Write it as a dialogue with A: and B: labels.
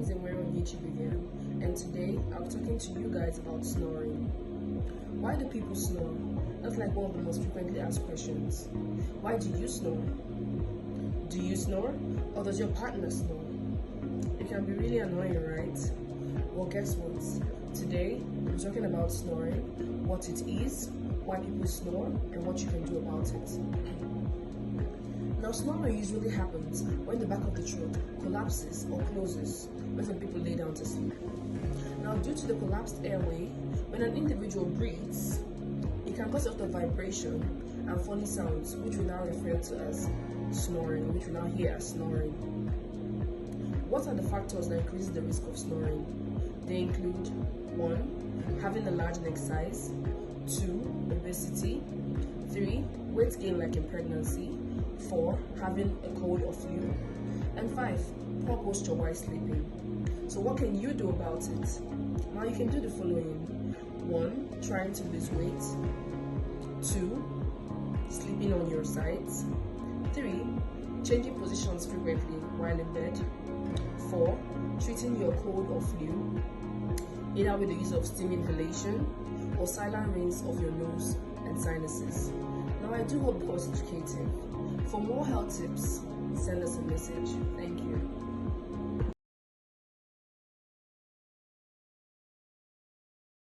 A: name is again, and today I'll be talking to you guys about snoring. Why do people snore? That's like one of the most frequently asked questions. Why do you snore? Do you snore, or does your partner snore? It can be really annoying, right? Well, guess what? Today we're talking about snoring, what it is, why people snore, and what you can do about it. Now, snoring usually happens when the back of the throat collapses or closes when some people lay down to sleep. Now, due to the collapsed airway, when an individual breathes, it can cause a lot of vibration and funny sounds, which we now refer to as snoring, which we now hear as snoring. What are the factors that increase the risk of snoring? They include 1. Having a large neck size, 2. Obesity, 3. Weight gain like in pregnancy, 4. Having a cold or flu, and 5. Poor posture while sleeping. So what can you do about it? Now you can do the following. 1. Trying to lose weight, 2. Sleeping on your sides, 3. Changing positions frequently while in bed, 4. Treating your cold or flu, either with the use of steam inhalation or silent rinse of your nose and sinuses. Now I do hope that was educative. For more health tips, send us a message. Thank you.